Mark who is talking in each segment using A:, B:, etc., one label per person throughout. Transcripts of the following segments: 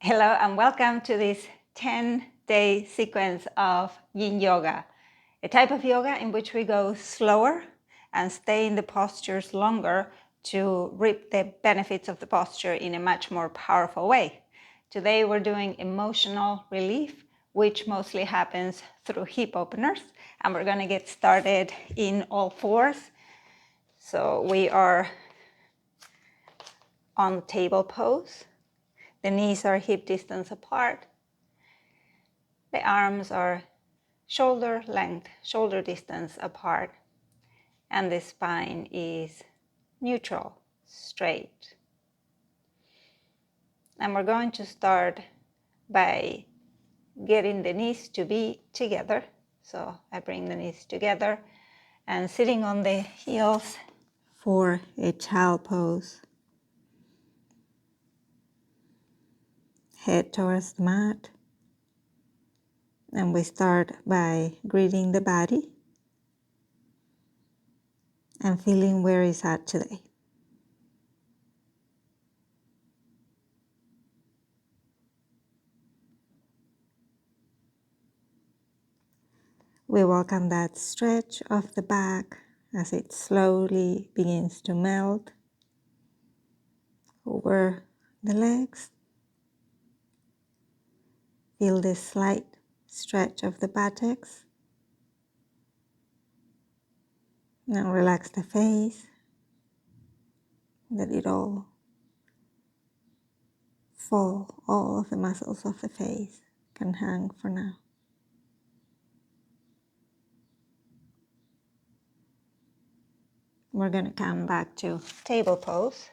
A: Hello and welcome to this 10-day sequence of Yin Yoga, a type of yoga in which we go slower and stay in the postures longer to reap the benefits of the posture in a much more powerful way. Today we're doing emotional relief, which mostly happens through hip openers, and we're going to get started in all fours. So we are on table pose. The knees are hip distance apart. The arms are shoulder length, shoulder distance apart. And the spine is neutral, straight. And we're going to start by getting the knees to be together. So I bring the knees together and sitting on the heels for a child pose. Head towards the mat. And we start by greeting the body and feeling where it's at today. We welcome that stretch of the back as it slowly begins to melt over the legs. Feel this slight stretch of the buttocks. Now relax the face. Let it all fall. All of the muscles of the face can hang for now. We're going to come back to table pose.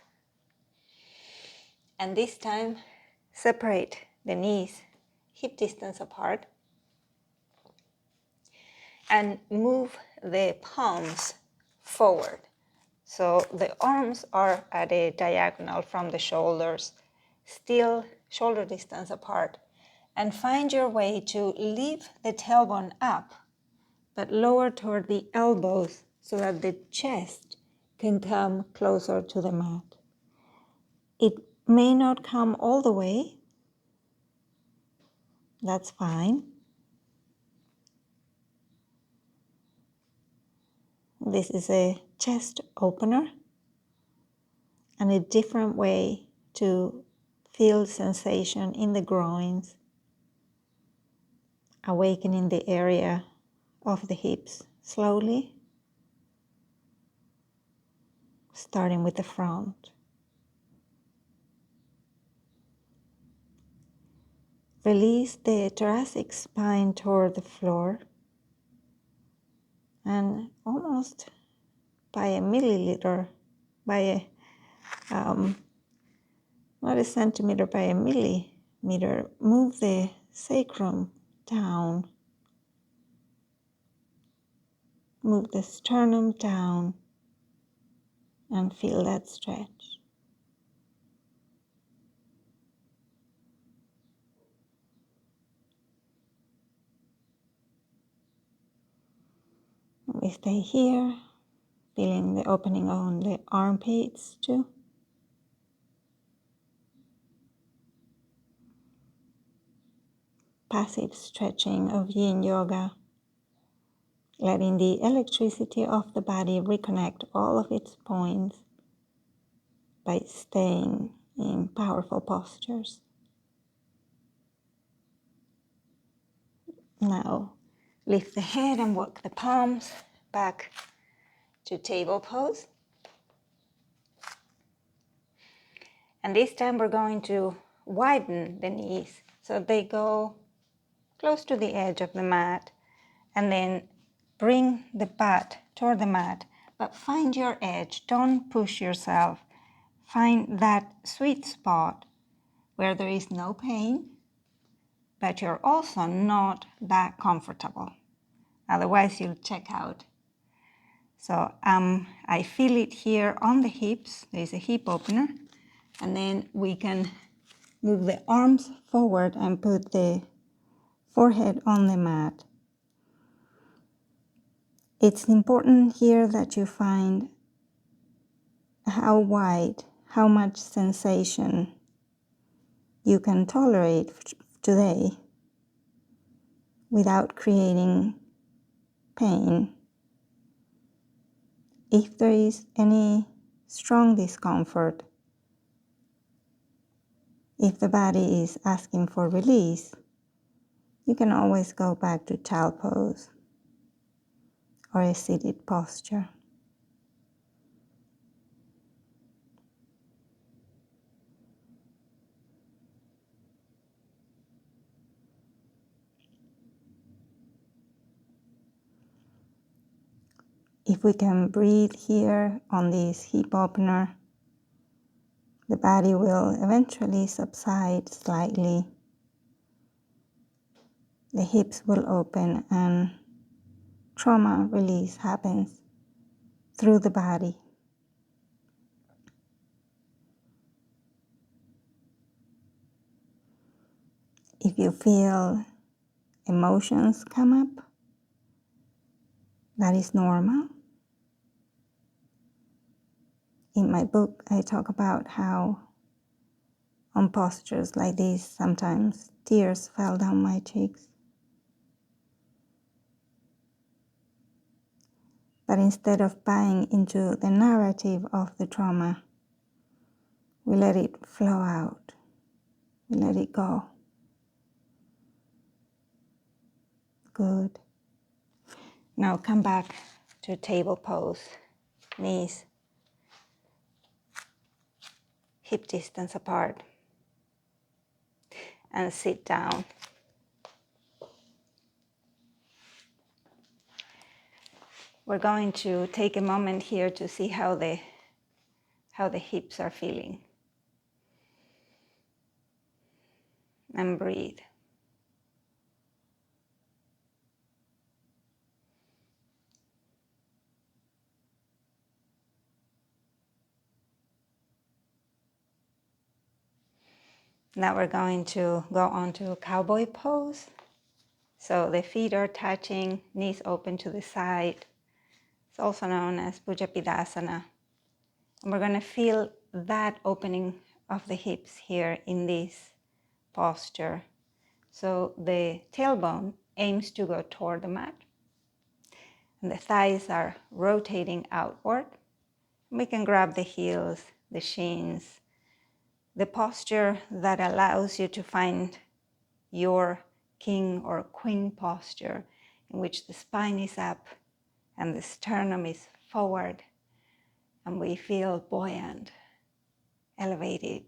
A: And this time, separate the knees hip distance apart and move the palms forward. So the arms are at a diagonal from the shoulders, still shoulder distance apart. And find your way to lift the tailbone up, but lower toward the elbows so that the chest can come closer to the mat. It may not come all the way. That's fine. This is a chest opener and a different way to feel sensation in the groins, awakening the area of the hips slowly, starting with the front. Release the thoracic spine toward the floor and almost by a milliliter, not a centimeter, by a millimeter, move the sacrum down. Move the sternum down and feel that stretch. We stay here, feeling the opening on the armpits too. Passive stretching of Yin Yoga, letting the electricity of the body reconnect all of its points by staying in powerful postures. Now, lift the head and walk the palms back to table pose. And this time we're going to widen the knees so they go close to the edge of the mat, and then bring the butt toward the mat, but find your edge. Don't push yourself. Find that sweet spot where there is no pain, but you're also not that comfortable. Otherwise, you'll check out. So I feel it here on the hips. There's a hip opener. And then we can move the arms forward and put the forehead on the mat. It's important here that you find how wide, how much sensation you can tolerate today without creating pain. If there is any strong discomfort, if the body is asking for release, you can always go back to child pose or a seated posture. If we can breathe here on this hip opener, the body will eventually subside slightly. The hips will open and trauma release happens through the body. If you feel emotions come up, that is normal. In my book, I talk about how on postures like this, sometimes tears fell down my cheeks. But instead of buying into the narrative of the trauma, we let it flow out. We let it go. Good. Now come back to table pose. Knees hip distance apart. And sit down. We're going to take a moment here to see how the hips are feeling. And breathe. Now we're going to go on to cowboy pose. So the feet are touching, knees open to the side. It's also known as Bhujapidasana. And we're going to feel that opening of the hips here in this posture. So the tailbone aims to go toward the mat. And the thighs are rotating outward. We can grab the heels, the shins, the posture that allows you to find your king or queen posture in which the spine is up and the sternum is forward and we feel buoyant, elevated.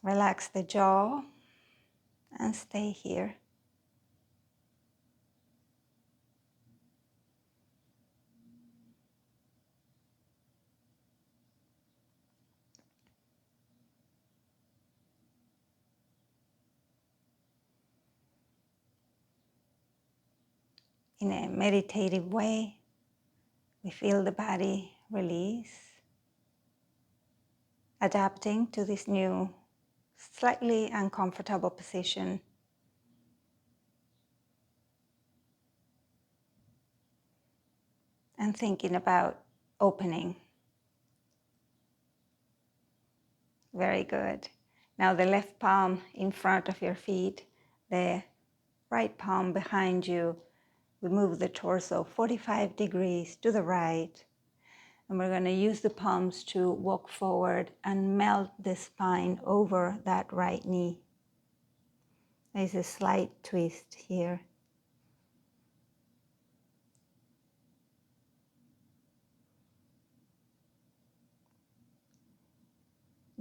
A: Relax the jaw and stay here. In a meditative way, we feel the body release, adapting to this new, slightly uncomfortable position. And thinking about opening. Very good. Now the left palm in front of your feet, the right palm behind you. We move the torso 45 degrees to the right. And we're going to use the palms to walk forward and melt the spine over that right knee. There's a slight twist here.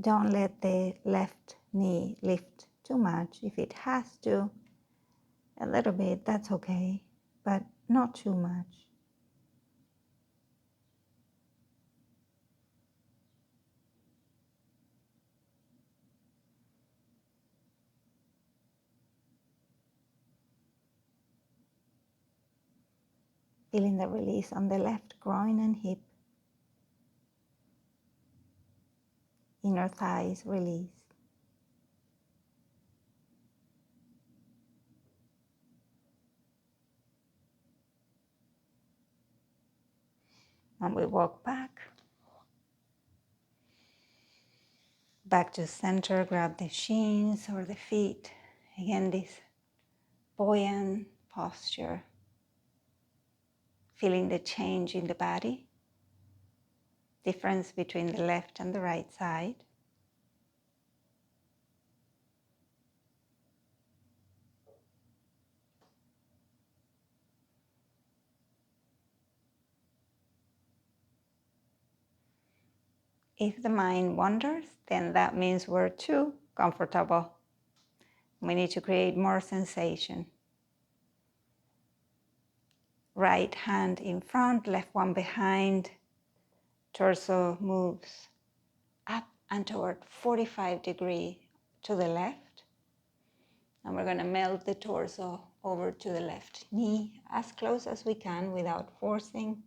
A: Don't let the left knee lift too much. If it has to, a little bit, that's okay, but not too much. Feeling the release on the left groin and hip. Inner thighs release. And we walk back. Back to center, grab the shins or the feet. Again, this buoyant posture. Feeling the change in the body. Difference between the left and the right side. If the mind wanders, then that means we're too comfortable. We need to create more sensation. Right hand in front, left one behind. Torso moves up and toward 45 degrees to the left. And we're going to melt the torso over to the left knee as close as we can without forcing.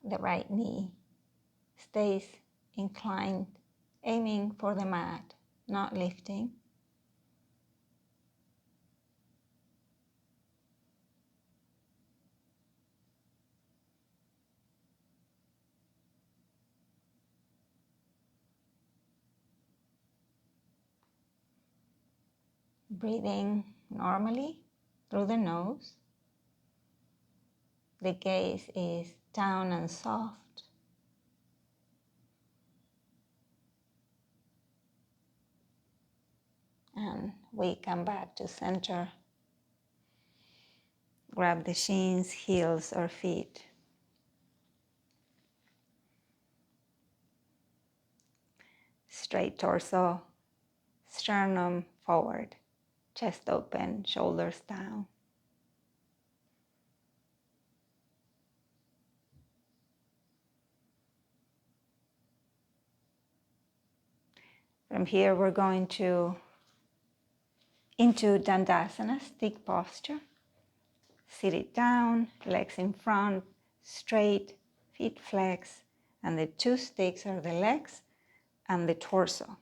A: The right knee stays inclined, aiming for the mat, not lifting. Breathing normally through the nose. The gaze is down and soft. And we come back to center. Grab the shins, heels, or feet. Straight torso, sternum forward, chest open, shoulders down. From here, we're going into Dandasana, stick posture. Sit it down, legs in front, straight, feet flex, and the two sticks are the legs and the torso.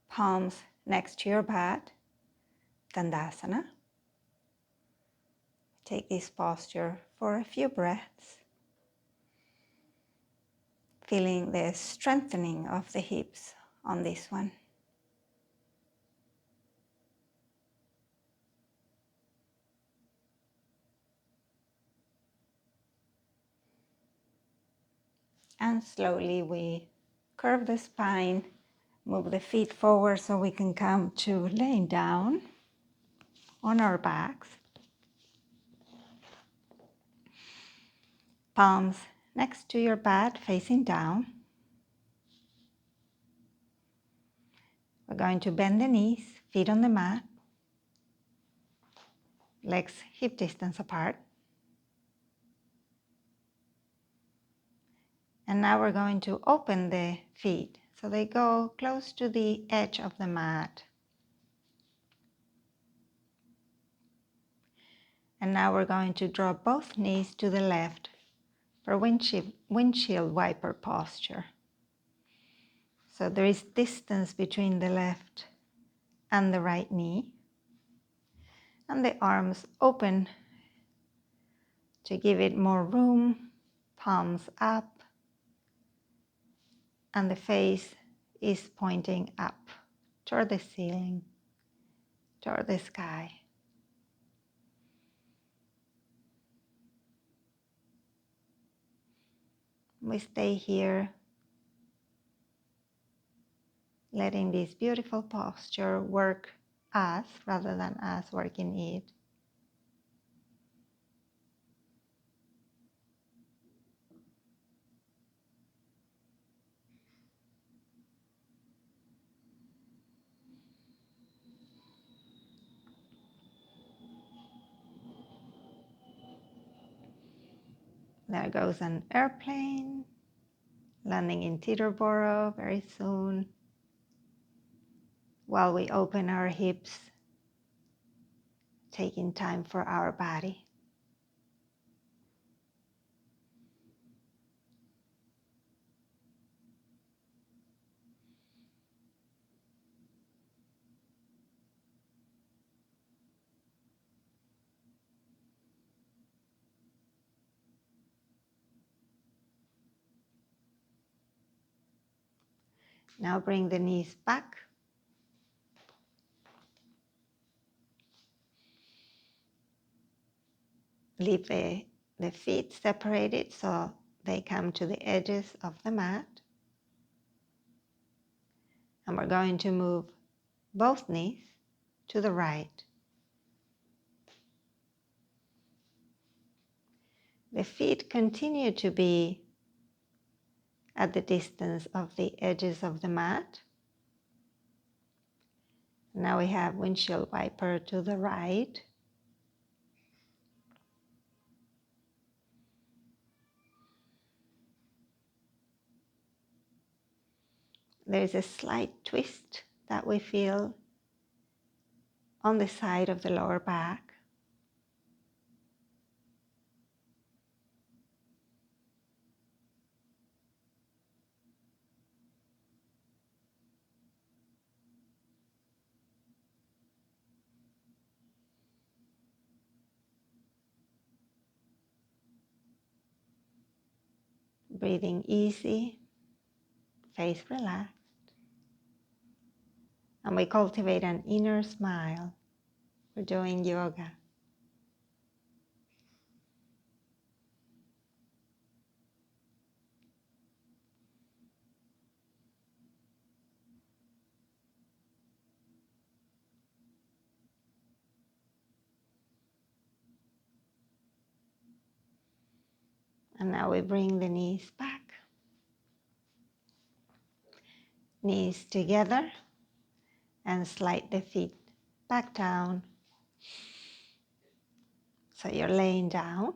A: Palms next to your back, Dandasana. Take this posture for a few breaths, feeling the strengthening of the hips on this one. And slowly we curve the spine, move the feet forward so we can come to laying down on our backs. Palms next to your back, facing down. We're going to bend the knees, feet on the mat, legs hip distance apart. And now we're going to open the feet so they go close to the edge of the mat. And now we're going to draw both knees to the left for windshield wiper posture. So there is distance between the left and the right knee. And the arms open to give it more room, palms up. And the face is pointing up toward the ceiling, toward the sky. We stay here, letting this beautiful posture work us rather than us working it. There goes an airplane, landing in Teterboro very soon, while we open our hips, taking time for our body. Now bring the knees back. Leave the feet separated so they come to the edges of the mat. And we're going to move both knees to the right. The feet continue to be at the distance of the edges of the mat. Now we have windshield wiper to the right. There's a slight twist that we feel on the side of the lower back. Breathing easy, face relaxed. And we cultivate an inner smile. We're doing yoga. And now we bring the knees back. Knees together and slide the feet back down. So you're laying down.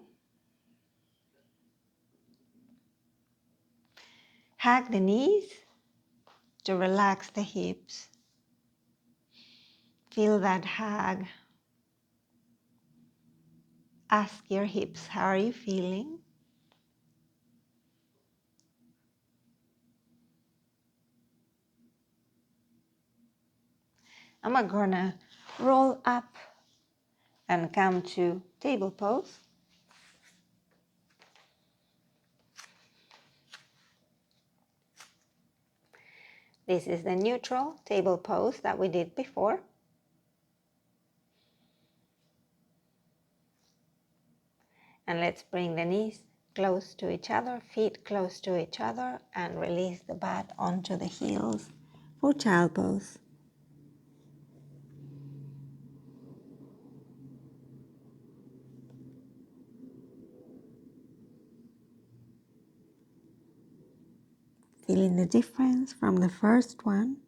A: Hug the knees to relax the hips. Feel that hug. Ask your hips, how are you feeling? And we're gonna roll up and come to table pose. This is the neutral table pose that we did before. And let's bring the knees close to each other, feet close to each other, and release the butt onto the heels for child pose. Feeling the difference from the first one.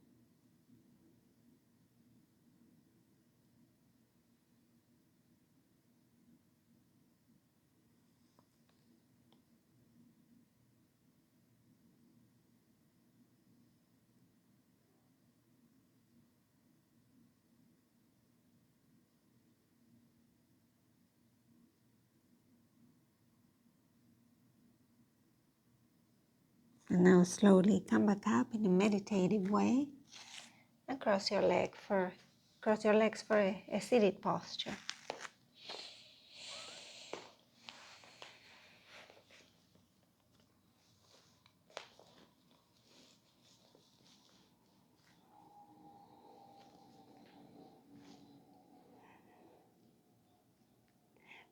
A: And now slowly come back up in a meditative way and cross your legs for a seated posture.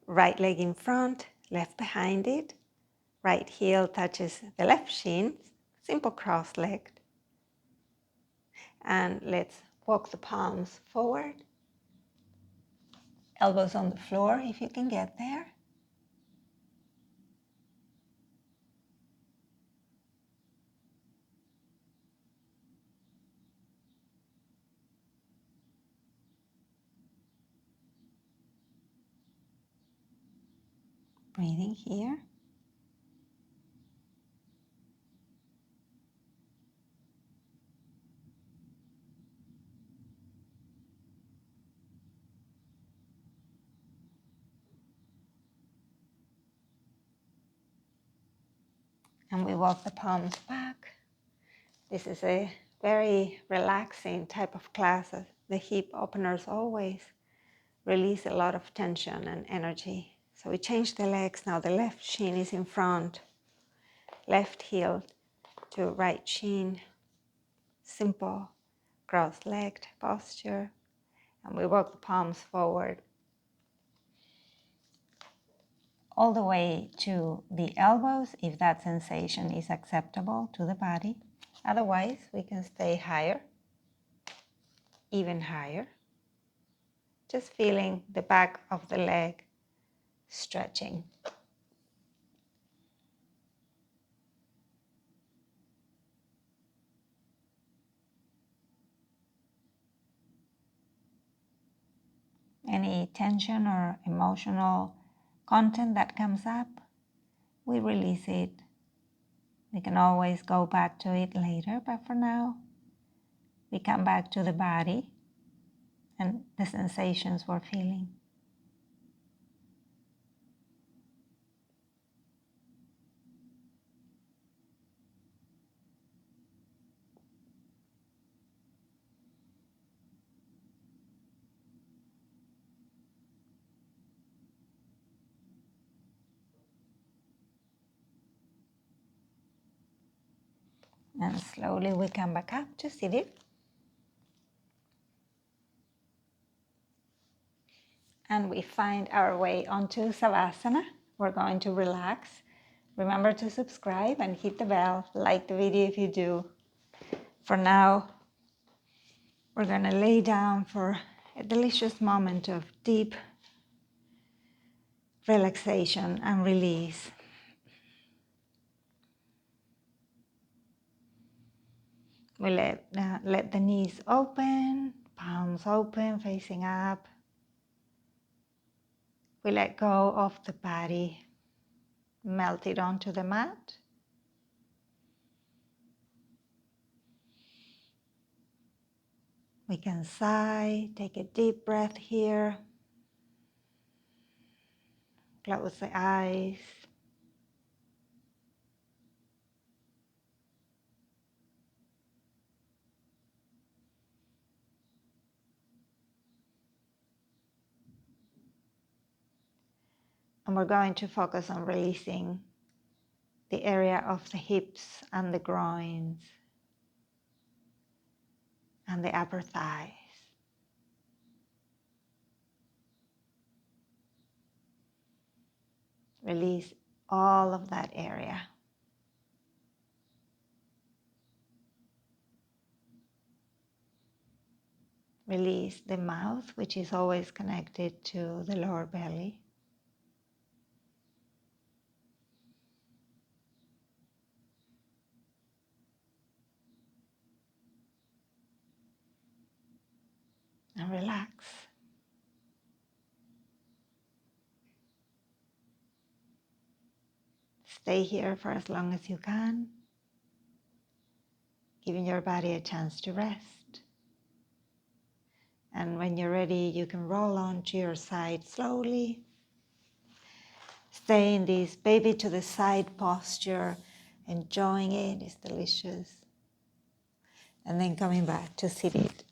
A: Right leg in front, left behind it. Right heel touches the left shin, simple cross-legged. And let's walk the palms forward. Elbows on the floor if you can get there. Breathing here. And we walk the palms back. This is a very relaxing type of class. The hip openers always release a lot of tension and energy. So we change the legs. Now the left shin is in front. Left heel to right shin. simple cross-legged posture. And we walk the palms forward all the way to the elbows if that sensation is acceptable to the body. Otherwise, we can stay higher, even higher. Just feeling the back of the leg stretching. Any tension or emotional content that comes up, we release it. We can always go back to it later, but for now, we come back to the body and the sensations we're feeling. And slowly we come back up to seated. And we find our way onto Savasana. We're going to relax. Remember to subscribe and hit the bell. Like the video if you do. For now, we're going to lay down for a delicious moment of deep relaxation and release. We let the knees open, palms open, facing up. We let go of the body, melt it onto the mat. We can sigh, take a deep breath here. Close the eyes. And we're going to focus on releasing the area of the hips and the groins and the upper thighs. Release all of that area. Release the mouth, which is always connected to the lower belly. And relax. Stay here for as long as you can, giving your body a chance to rest. And when you're ready, you can roll onto your side slowly. Stay in this baby to the side posture, enjoying it, it's delicious. And then coming back to seated.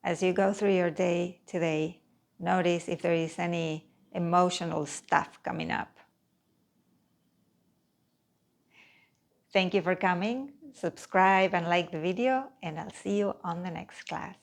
A: As you go through your day today, notice if there is any emotional stuff coming up. Thank you for coming. Subscribe and like the video, and I'll see you on the next class.